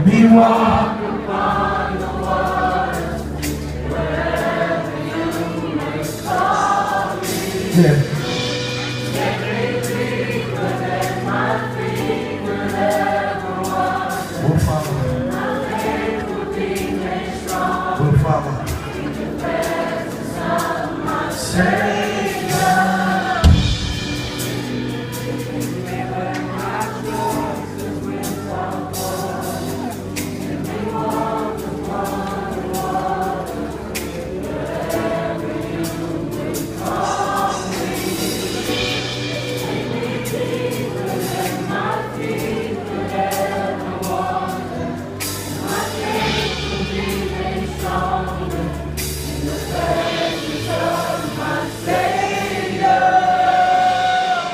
me walk. Yeah. We'll follow. We'll follow. Savior.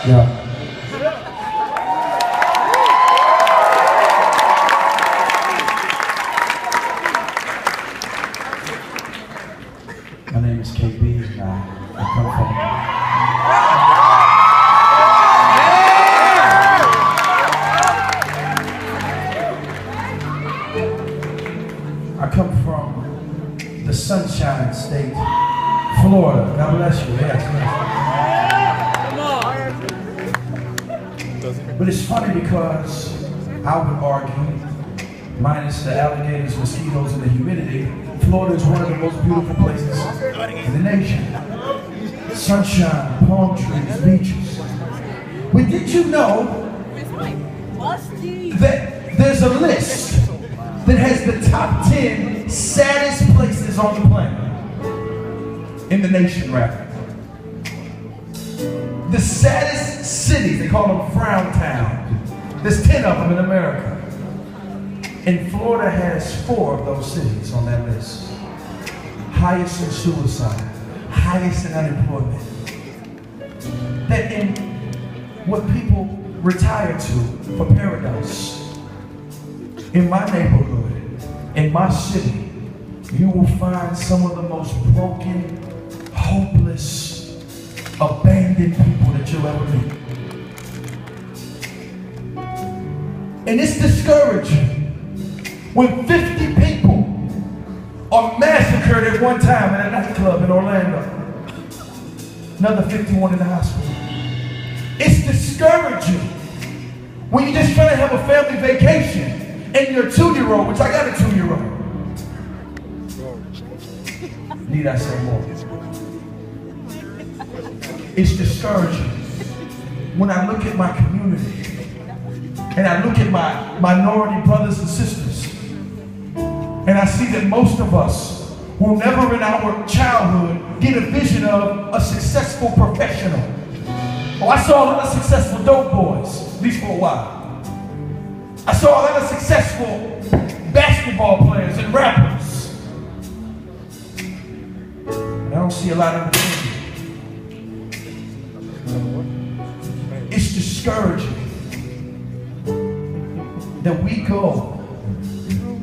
Yeah. My name is KB, and I come from. I come from the Sunshine State, Florida. God bless you. Yes. But it's funny because I would argue, minus the alligators, mosquitoes, and the humidity, Florida is one of the most beautiful places in the nation. Sunshine, palm trees, beaches. But did you know that there's a list that has the top 10 saddest places on the planet? In the nation, rather. The saddest cities, they call them Frown Town. There's 10 of them in America. And Florida has 4 of those cities on that list. Highest in suicide, highest in unemployment. That in what people retire to for paradise. In my neighborhood, in my city, you will find some of the most broken, hopeless, abandoned people that you'll ever meet. And it's discouraging when 50 people are massacred at one time in a nightclub in Orlando. Another 51 in the hospital. It's discouraging when you're just trying to have a family vacation and your 2-year-old, which I got a 2-year-old. Need I say more? It's discouraging when I look at my community and I look at my minority brothers and sisters and I see that most of us will never in our childhood get a vision of a successful professional. Oh, I saw a lot of successful dope boys, at least for a while. I saw a lot of successful basketball players and rappers. And I don't see a lot of them. It's discouraging that we go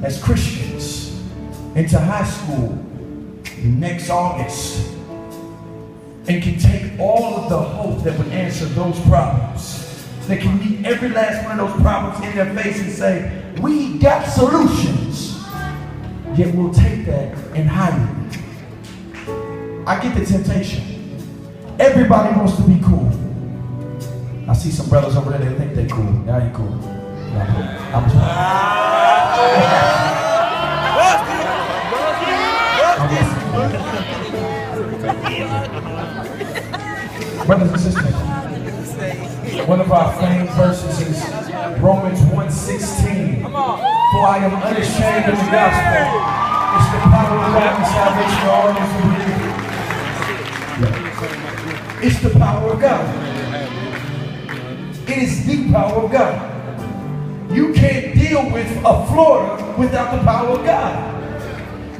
as Christians into high school next August and can take all of the hope that would answer those problems, that can meet every last one of those problems in their face and say, we got solutions, yet we'll take that and hide it. I get the temptation. Everybody wants to be cool. I see some brothers over there, they think they're cool. Now you cool. I'm just brothers and sisters, one of our famed verses is Romans 1:16. For I am unashamed of the gospel. It's the power of God and salvation to all those who believe. It's the power of God. It is the power of God. You can't deal with a Florida without the power of God.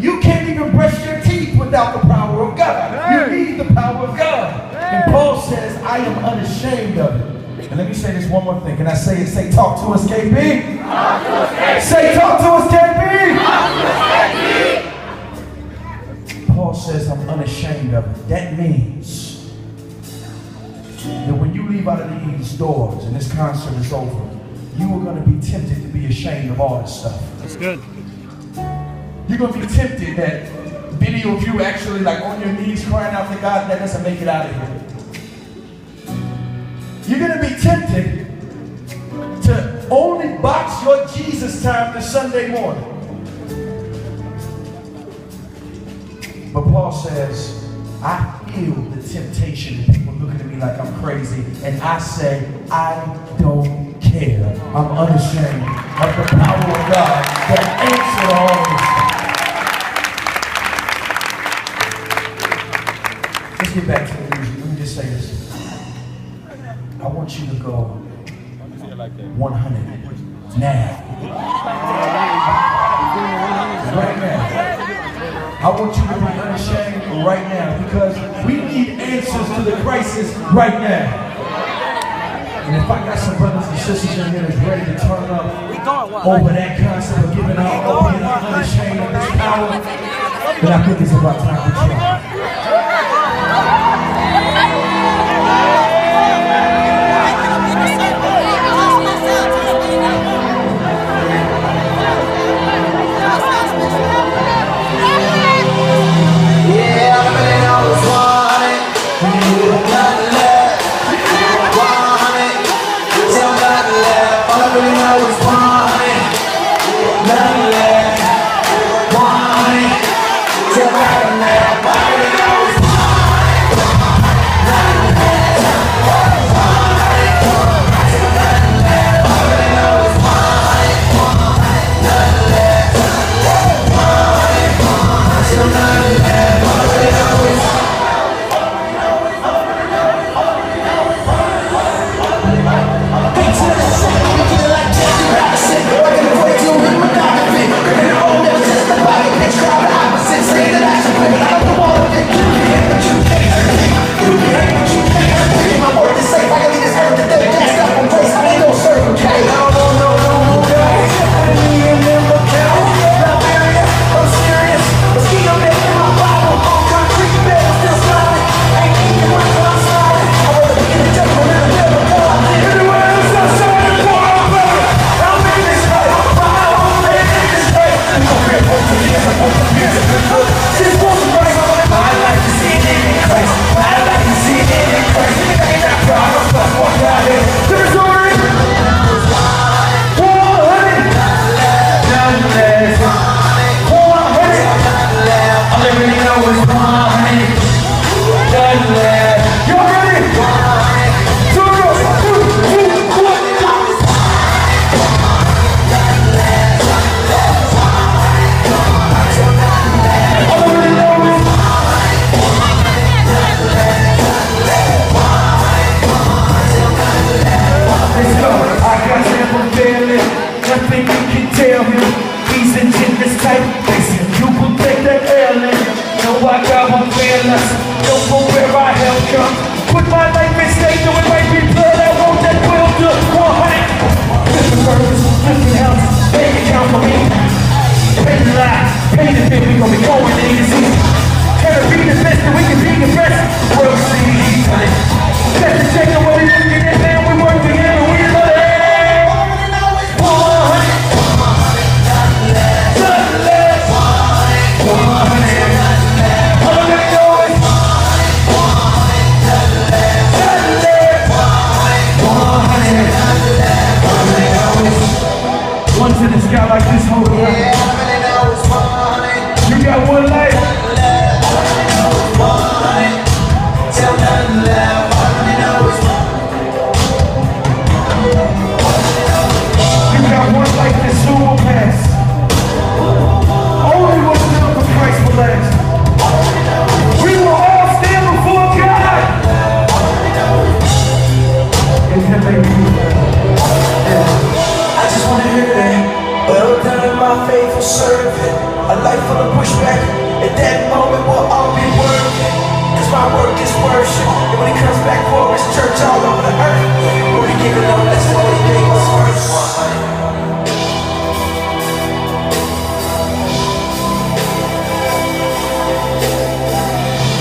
You can't even brush your teeth without the power of God. You need the power of God. And Paul says, I am unashamed of it. And let me say this one more thing. Can I say it? Say, talk to us, KB. Talk to us, KB. Say, talk to us, KB. Talk to us, KB. Paul says, I'm unashamed of it. That means that when you leave out of these doors and this concert is over, you are going to be tempted to be ashamed of all this stuff. That's good. You're going to be tempted that video of you actually like on your knees crying out to God, let us make it out of here. You're going to be tempted to only box your Jesus time to Sunday morning. But Paul says, I feel the temptation and people looking at me like I'm crazy, and I say, I don't care. I'm unashamed of the power of God that answered all this. Let's get back to the music. Let me just say this. I want you to go 100 now. Right now. I want you to be unashamed right now, because we need answers to the crisis right now. And if I got some brothers and sisters in here that's ready to turn up over that concept of giving out or being unashamed of this power, then I think it's about time to try.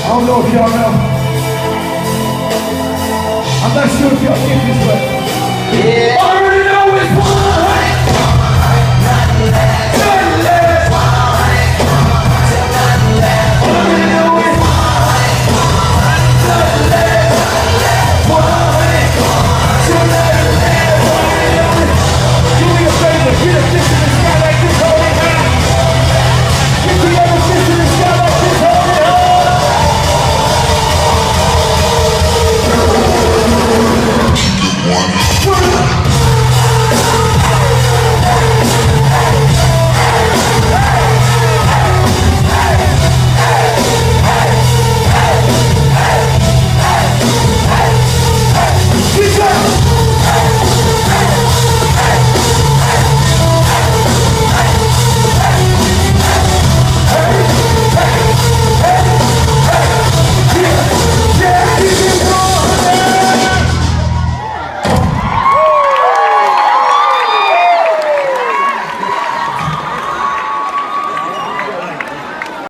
I don't know if y'all know. I'm not sure if y'all get this, but